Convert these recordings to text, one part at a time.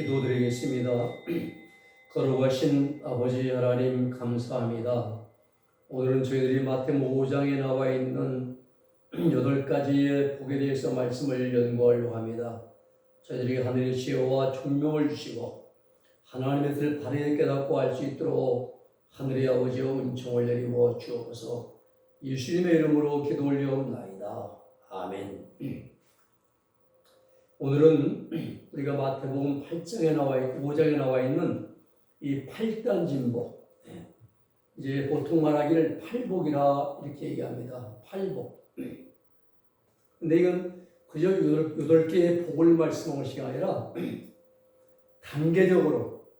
기도드리겠습니다. 거룩하신 아버지 하나님 감사합니다. 오늘은 저희들이 마태복음 5장에 나와 있는 8가지의 복에 대해서 말씀을 연구하려고 합니다. 저희들에게 하늘의 지혜와 총명을 주시고 하나님의 뜻을 바르게 깨닫고 알 수 있도록 하늘의 아버지의 은총을 내리고 주옵소서. 예수님의 이름으로 기도 올려옵나이다. 아멘. 오늘은 우리가 마태복음 8장에 5장에 나와 있는 이 8단 진복, 이제 보통 말하기를 팔복이라 이렇게 얘기합니다. 팔복. 근데 이건 그저 8개의 복을 말씀하는 것이 아니라 단계적으로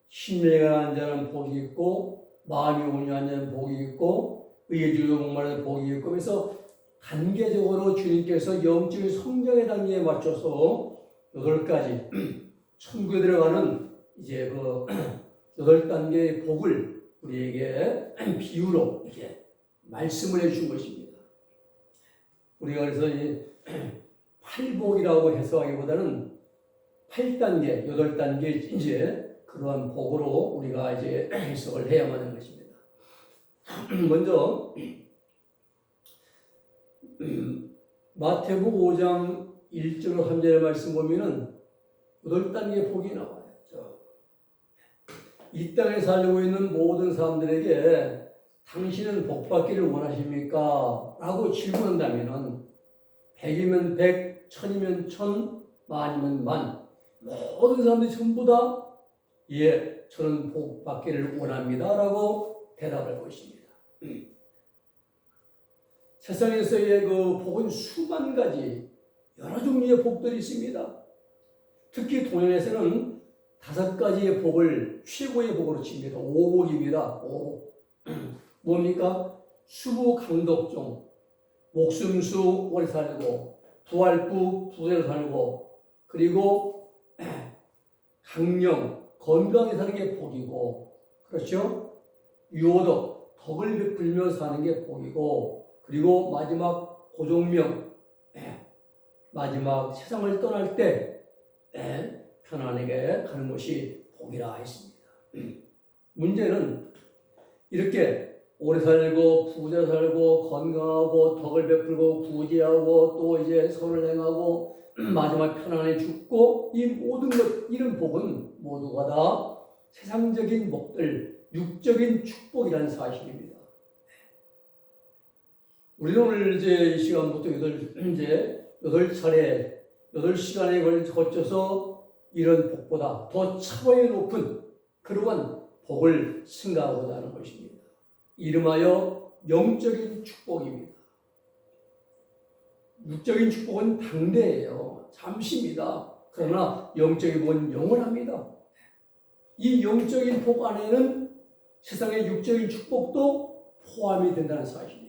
심령가 한 자는 복이 있고, 마음이 온유한 자는 복이 있고, 의에 주요 목마른 복이 있고, 그래서 단계적으로 주님께서 영적인 성장의 단계에 맞춰서 8가지 천국에 들어가는 이제 그 8단계의 복을 우리에게 비유로 이렇게 말씀을 해준 것입니다. 우리가 그래서 이 8복이라고 해석하기보다는 8단계, 8단계 이제 그러한 복으로 우리가 이제 해석을 해야만 하는 것입니다. 먼저 마태복음 5장 1절로 3절의 말씀 보면은 8단계의 복이 나와요. 이 땅에 살고 있는 모든 사람들에게 당신은 복받기를 원하십니까? 라고 질문한다면은 100이면 100, 1000이면 1000, 만이면 만, 모든 사람들이 전부 다 예, 저는 복받기를 원합니다 라고 대답할 것입니다. 세상에서의 그 복은 수만 가지 여러 종류의 복들이 있습니다. 특히 동양에서는 5가지의 복을 최고의 복으로 칩니다. 5복입니다. 5복. 뭡니까? 수부강덕종, 목숨수 오래 살고, 부활부 부대로 살고, 그리고 강령, 건강히 사는 게 복이고, 그렇죠? 유호덕, 덕을 베풀며 사는 게 복이고, 그리고 마지막 고종명, 마지막 세상을 떠날 때 편안하게 가는 것이 복이라 했습니다. 문제는 이렇게 오래 살고 부자 살고 건강하고 덕을 베풀고 구제하고 또 이제 선을 행하고 마지막 편안히 죽고 이 모든 것 이런 복은 모두가 다 세상적인 복들, 육적인 축복이라는 사실입니다. 우리는 오늘 이제 이 시간부터 8차례, 8시간에 거쳐서 이런 복보다 더 차원이 높은 그러한 복을 생각하고자 하는 것입니다. 이름하여 영적인 축복입니다. 육적인 축복은 당대예요. 잠시입니다. 그러나 영적인 복은 영원합니다. 이 영적인 복 안에는 세상의 육적인 축복도 포함이 된다는 사실이에요.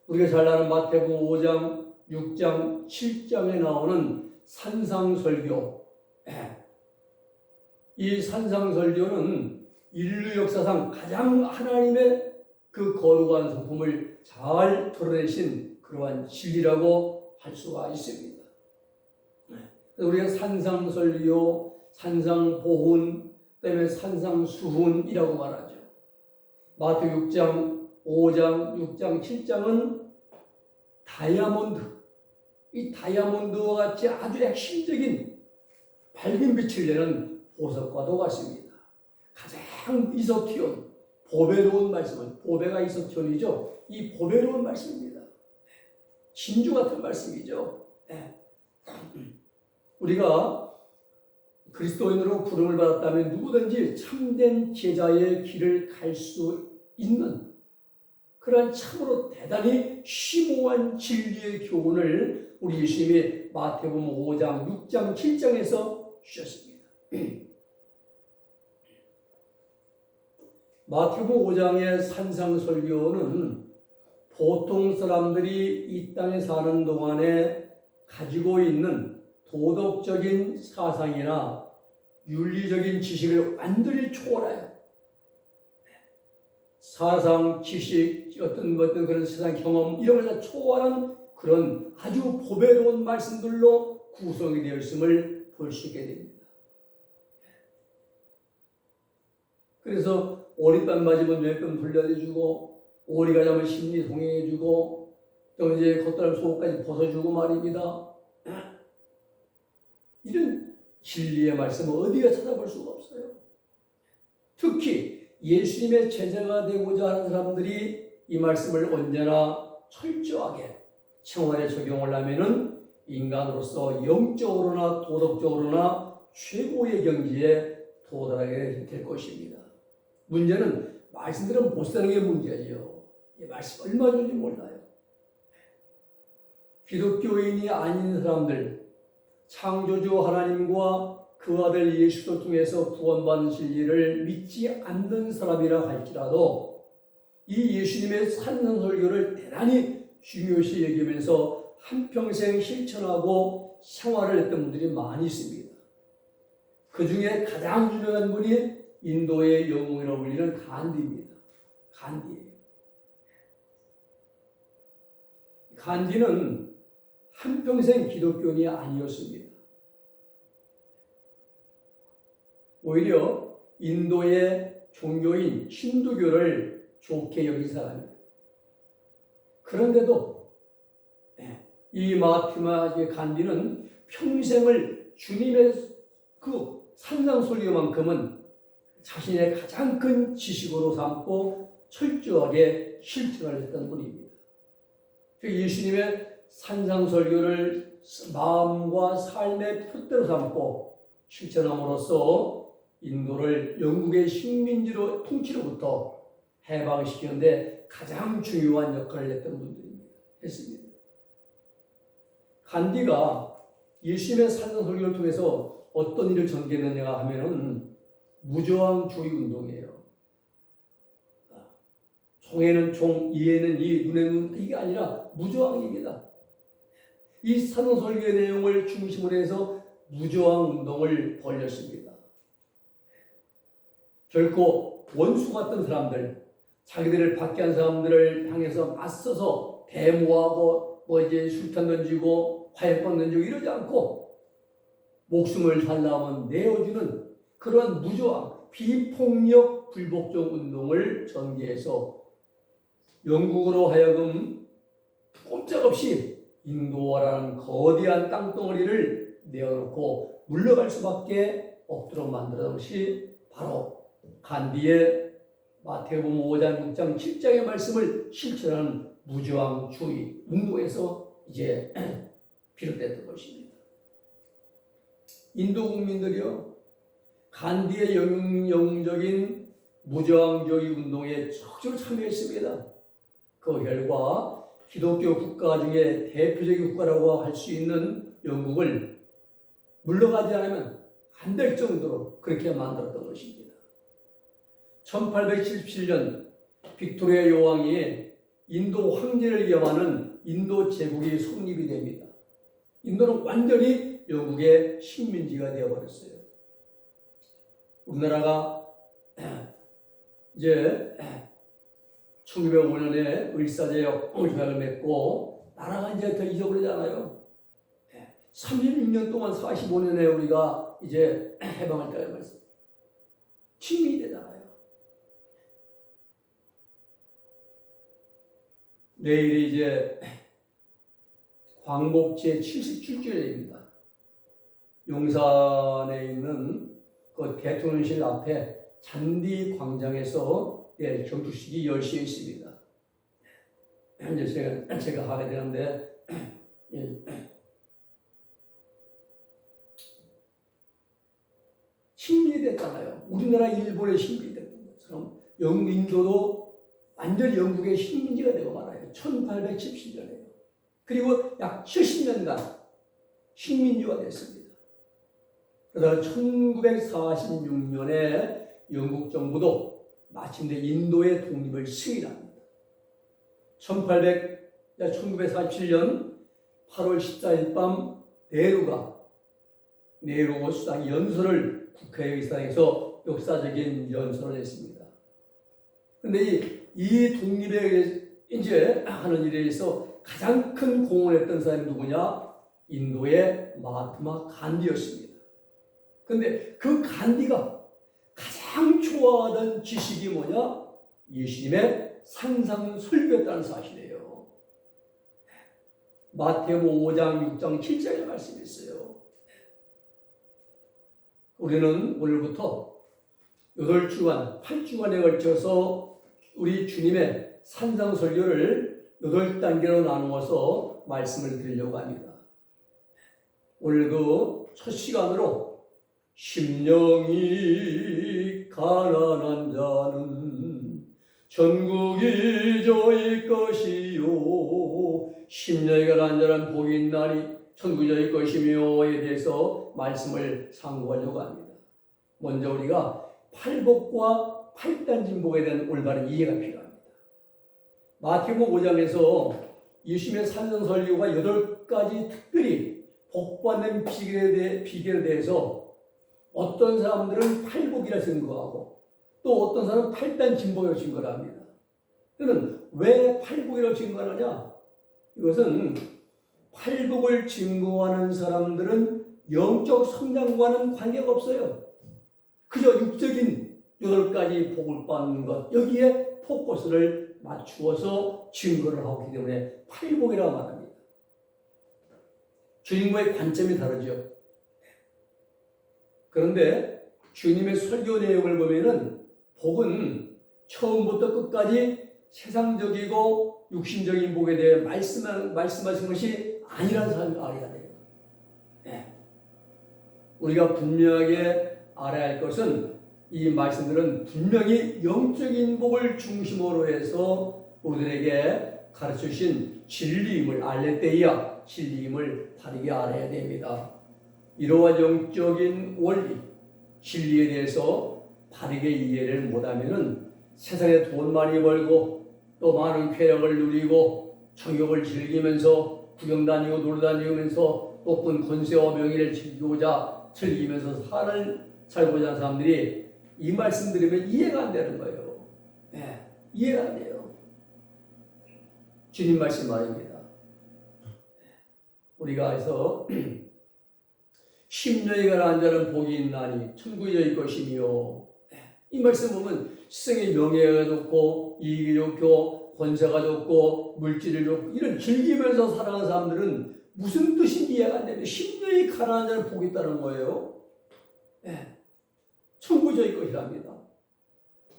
우리가 잘 아는 마태복음 5장, 6장, 7장에 나오는 산상설교. 이 산상설교는 인류 역사상 가장 하나님의 그 거룩한 성품을 잘 드러내신 그러한 진리라고 할 수가 있습니다. 우리가 산상설교, 산상보훈, 그다음에 산상수훈이라고 말하죠. 마태 6장, 5장, 6장, 7장은 다이아몬드, 이 다이아몬드와 같이 아주 핵심적인 밝은 빛을 내는 보석과도 같습니다. 가장 이석티온, 보배로운 말씀은, 보배가 이석티온이죠. 이 보배로운 말씀입니다. 진주 같은 말씀이죠. 우리가 그리스도인으로 부름을 받았다면 누구든지 참된 제자의 길을 갈 수 있는 그러한 참으로 대단히 심오한 진리의 교훈을 우리 예수님이 마태복음 5장, 6장, 7장에서 주셨습니다. 마태복음 5장의 산상설교는 보통 사람들이 이 땅에 사는 동안에 가지고 있는 도덕적인 사상이나 윤리적인 지식을 완전히 초월해요. 사상, 지식, 어떤 그런 세상 경험 이런 걸 다 초월한 그런 아주 보배로운 말씀들로 구성이 되었음을 볼 수 있게 됩니다. 그래서 오리밤 맞으면 왼뺨 돌려주고, 오리가 자면 심리 동행해주고, 또 이제 겉다람 속옷까지 벗어주고 말입니다. 이런 진리의 말씀은 어디가 찾아볼 수가 없어요. 특히 예수님의 제자가 되고자 하는 사람들이 이 말씀을 언제나 철저하게 생활에 적용을 하면은 인간으로서 영적으로나 도덕적으로나 최고의 경지에 도달하게 될 것입니다. 문제는 말씀대로 못 사는 게 문제죠. 이 말씀 얼마 좋은지 몰라요. 기독교인이 아닌 사람들, 창조주 하나님과 그 아들 예수를 통해서 구원받는 진리를 믿지 않는 사람이라 할지라도 이 예수님의 산상설교를 대단히 중요시 여기면서 한평생 실천하고 생활을 했던 분들이 많이 있습니다. 그 중에 가장 유명한 분이 인도의 영웅이라고 불리는 간디입니다. 간디예요. 간디는 한평생 기독교인이 아니었습니다. 오히려 인도의 종교인 힌두교를 좋게 여긴 사람이에요. 그런데도 이 마하트마 간디는 평생을 주님의 그 산상설교만큼은 자신의 가장 큰 지식으로 삼고 철저하게 실천을 했던 분입니다. 예수님의 산상설교를 마음과 삶의 표대로 삼고 실천함으로써 인도를 영국의 식민지로 통치로부터 해방시키는데 가장 중요한 역할을 했던 분들입니다. 했습니다. 간디가 예수님의 산상설교를 통해서 어떤 일을 전개했느냐 하면은 무저항주의 운동이에요. 종에는 종, 이에는 이, 눈에는 눈, 이게 아니라 무저항입니다. 이 산상설교의 내용을 중심으로 해서 무저항 운동을 벌였습니다. 결코 원수 같은 사람들, 자기들을 박해한 사람들을 향해서 맞서서 데모하고 술탄 던지고 화약권 던지고 이러지 않고 목숨을 달라면 내어주는 그런 무저항, 비폭력 불복종 운동을 전개해서 영국으로 하여금 꼼짝없이 인도라는 거대한 땅덩어리를 내어놓고 물러갈 수밖에 없도록 만들어준 것이 바로 간디의 마태복음 5장, 6장, 7장의 말씀을 실천하는 무저항주의 운동에서 이제 비롯됐던 것입니다. 인도 국민들이요, 간디의 영웅적인 무저항주의 운동에 적극적으로 참여했습니다. 그 결과 기독교 국가 중에 대표적인 국가라고 할 수 있는 영국을 물러가지 않으면 안 될 정도로 그렇게 만들었던 것입니다. 1877년 빅토리아 여왕이 인도 황제를 이어하는 인도 제국이 성립이 됩니다. 인도는 완전히 영국의 식민지가 되어버렸어요. 우리나라가 이제 1905년에 을사제역 조약을 맺고 나라가 이제 더 잊어버리잖아요. 36년 동안 45년에 우리가 이제 해방할 때가 말씀. 식민이 되잖아요. 내일이 이제 광복제 77주년입니다. 용산에 있는 그 대통령실 앞에 잔디 광장에서 경축식이 10시에 있습니다. 이제 제가 하게 되는데, 식민이 됐잖아요. 우리나라 일본의 식민이 됐던 것처럼 인도도 완전히 영국의 식민지가 되고 말아요. 1877년에요. 그리고 약 70년간 식민지가 됐습니다. 그래서 1946년에 영국 정부도 마침내 인도의 독립을 승인합니다. 1947년 8월 14일 밤 네헤루 수상이 연설을 국회의사당에서 역사적인 연설을 했습니다. 그런데 이 독립에 이제 하는 일에 있어 가장 큰 공헌을 했던 사람이 누구냐? 인도의 마하트마 간디였습니다. 그런데 그 간디가 가장 좋아하던 지식이 뭐냐? 예수님의 산상설교였다는 사실이에요. 마태복음 5장, 6장, 7장의 말씀이 있어요. 우리는 오늘부터 8주간, 8주간에 걸쳐서 우리 주님의 산상설교를 8단계로 나누어서 말씀을 드리려고 합니다. 오늘 그 첫 시간으로 심령이 가난한 자는 천국이 저희 것이요 심령이 가난한 자는 복이 있나니 천국이 저희 것이며에 대해서 말씀을 상고하려고 합니다. 먼저 우리가 팔복과 팔단진복에 대한 올바른 이해가 필요합니다. 마태복음 5장에서 예수님의 산상설교가 8가지 특별히 복받는 비결에 대해서 어떤 사람들은 팔복이라 증거하고 또 어떤 사람은 팔단진복이라고 증거를 합니다. 그는 왜 팔복이라고 증거하느냐? 이것은 팔복을 증거하는 사람들은 영적 성장과는 관계가 없어요. 그저 육적인 8가지 복을 받는 것, 여기에 포커스를 맞추어서 증거를 하고 있기 때문에 팔복이라고 말합니다. 주님과의 관점이 다르죠. 그런데 주님의 설교 내용을 보면은 복은 처음부터 끝까지 세상적이고 육신적인 복에 대해 말씀하신 것이 아니라는 사람이 알아야 돼요. 네. 우리가 분명하게 알아야 할 것은 이 말씀들은 분명히 영적인 복을 중심으로 해서 우리들에게 가르쳐 주신 진리임을 알레테이아, 진리임을 바르게 알아야 됩니다. 이러한 영적인 원리, 진리에 대해서 바르게 이해를 못하면 세상에 돈 많이 벌고 또 많은 쾌락을 누리고 정욕을 즐기면서 구경 다니고 놀러 다니면서 높은 권세와 명예를 즐기면서 살고자 하는 사람들이 이 말씀 들으면 이해가 안 되는 거예요. 네, 이해가 안 돼요. 주님 말씀 말입니다. 우리가 해서 심령이 가난한 자는 복이 있나니 천국이 저희 것이며, 이 말씀 보면 세상의 명예가 좋고 이익이 좋고 권세가 좋고 물질이 좋고 이런 즐기면서 살아가는 사람들은 무슨 뜻인지 이해가 안 되는데 심령이 가난한 자는 복이 있다는 거예요. 네. 천국이 저희 것이랍니다.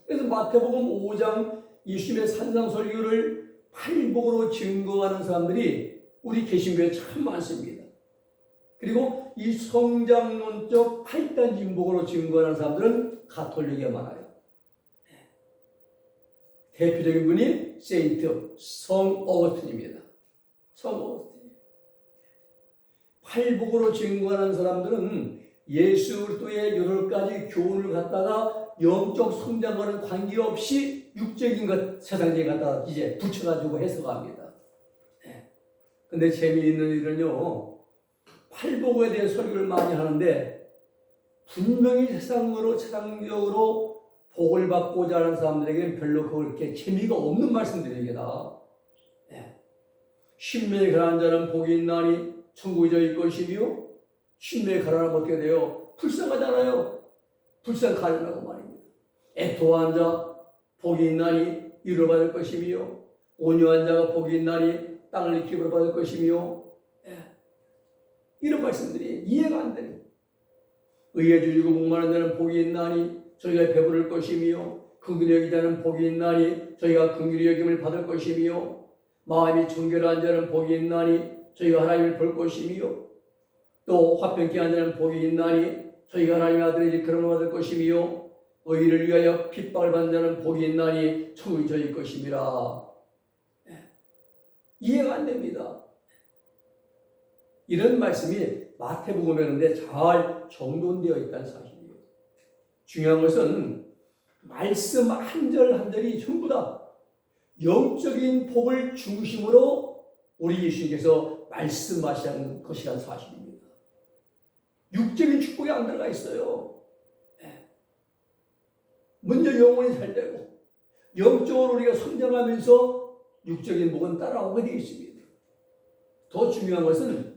그래서 마태복음 5장 예수님의 산상설교를 팔복으로 증거하는 사람들이 우리 개신교에 참 많습니다. 그리고 이 성장론적 팔단진복으로 증거하는 사람들은 가톨릭에 많아요. 대표적인 분이 세인트 성 어거스틴입니다. 성 어거스틴. 팔복으로 증거하는 사람들은 예수 그리스도의 8가지 교훈을 갖다가 영적 성장과는 관계없이 육적인 것, 세상적인 것 갖다가 이제 붙여가지고 해석합니다. 근데 재미있는 일은요, 팔복에 대해 설교를 많이 하는데 분명히 세상적으로 복을 받고자 하는 사람들에게는 별로 그렇게 재미가 없는 말씀들이다. 심령이 가난한 자는 복이 있나니 천국이 저희 것이며, 심령이 가난하면 어떻게 돼요? 불쌍하잖아요. 불쌍하려고 말입니다. 애통한 자 복이 있나니 위로받을 것이며, 온유한 자가 복이 있나니 땅을 기업으로 받을 것이며, 이런 말씀들이 이해가 안 되는. 의에 주시고 목마른 자는 복이 있나니 저희가 배부를 것이며, 긍휼히 여긴 자는 복이 있나니 저희가 긍휼히 여김을 받을 것이며, 마음이 정결한 자는 복이 있나니 저희가 하나님을 볼 것이며, 또 화평케 한 자는 복이 있나니 저희가 하나님의 아들의 일컬음을 받을 것이며, 의를 위하여 핍박을 받는 자는 복이 있나니 천국이 저희 것임이라. 이해가 안 됩니다. 이런 말씀이 마태복음에 잘 정돈되어 있다는 사실이에요. 중요한 것은 말씀 한 절 한 절이 전부 다 영적인 복을 중심으로 우리 예수님께서 말씀하시는 것이라는 사실입니다. 육적인 축복이 안 들어가 있어요. 먼저 영혼이 잘 되고 영적으로 우리가 성장하면서 육적인 복은 따라오게 되어 있습니다. 더 중요한 것은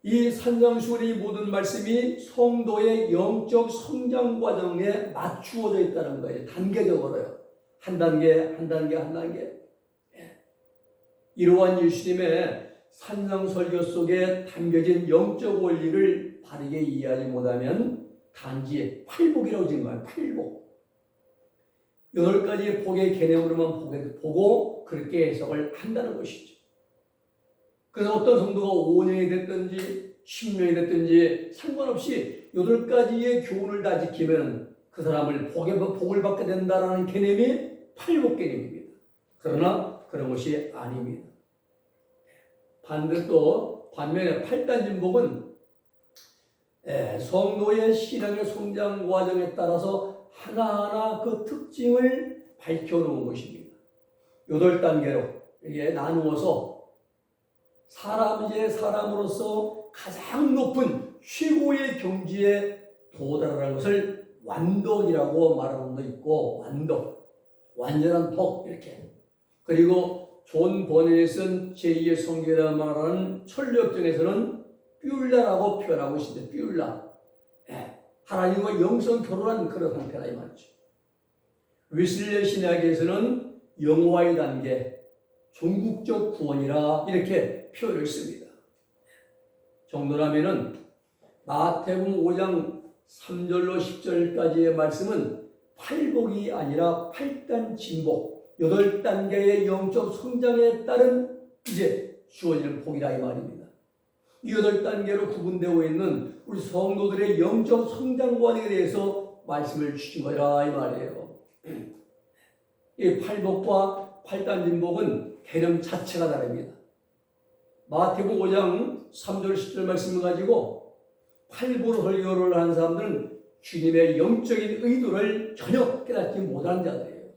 이 산상수훈의 모든 말씀이 성도의 영적 성장 과정에 맞추어져 있다는 거예요. 단계적으로요. 한 단계, 한 단계, 한 단계. 이러한 예수님의 산상설교 속에 담겨진 영적 원리를 바르게 이해하지 못하면 단지 팔복이라고 지은 거예요. 팔복. 8가지 복의 개념으로만 보고 그렇게 해석을 한다는 것이죠. 그래서 어떤 성도가 5년이 됐든지 10년이 됐든지 상관없이 8가지의 교훈을 다 지키면 그 사람을 복을 받게 된다는 개념이 팔복 개념입니다. 그러나 그런 것이 아닙니다. 반면에 8단진복은 성도의 신앙의 성장 과정에 따라서 하나하나 그 특징을 밝혀놓은 것입니다. 8단계로 이게 나누어서 사람이제 사람으로서 가장 높은 최고의 경지에 도달하는 것을 완덕이라고 말하는 것도 있고, 완덕, 완전한 덕 이렇게. 그리고 존 버넷이 쓴 제2의 성경이라 말하는 천리역정에서는 뷸라라고 표현하고 있습니다. 뷸라. 하나님과 영성 결혼한 그런 상태라 이 말이죠. 웨슬리 신학에서는 영화의 단계, 종국적 구원이라 이렇게 표현을 씁니다. 정도라면은 마태복음 5장 3절로 10절까지의 말씀은 팔복이 아니라 8단 진복, 8단계의 영적 성장에 따른 이제 주어지는 복이라 이 말입니다. 이 8단계로 구분되어 있는 우리 성도들의 영적 성장 과정에 대해서 말씀을 주신 거라 이 말이에요. 이 팔복과 8단 진복은 개념 자체가 다릅니다. 마태복음 5장 3절 10절 말씀을 가지고 팔복 설교를 하는 사람들은 주님의 영적인 의도를 전혀 깨닫지 못하는 자들이에요.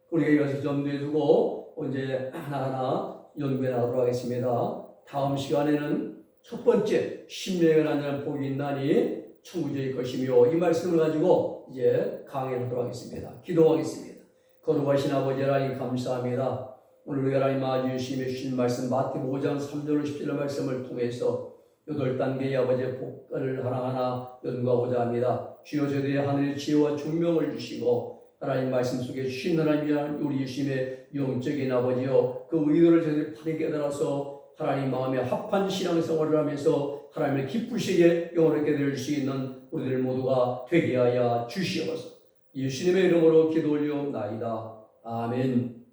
우리가 이것을 염두에 두고 이제 하나하나 연구해 나가도록 하겠습니다. 다음 시간에는 첫 번째 심령에 관한 복이 있나니 천국의 것이며 이 말씀을 가지고 이제 강의하도록 하겠습니다. 기도하겠습니다. 거룩하신 아버지 하나님 감사합니다. 오늘 우리 하나님 마주시며 주신 말씀 마태복음 5장 3절로 10절의 말씀을 통해서 8단계의 아버지의 복을 하나하나 연구하고자 합니다. 주여 저희들의 하늘의 지혜와 중명을 주시고 하나님 말씀 속에 주신 하나님이란 우리 예수님의 영적인 아버지여 그 의도를 저희들이 바르게 깨달아서 하나님 마음에 합한 신앙생활을 하면서 하나님을 기쁘시게 영원하게 될 수 있는 우리들 모두가 되게 하여 주시옵소서. 예수님의 이름으로 기도 올리옵나이다. 아멘.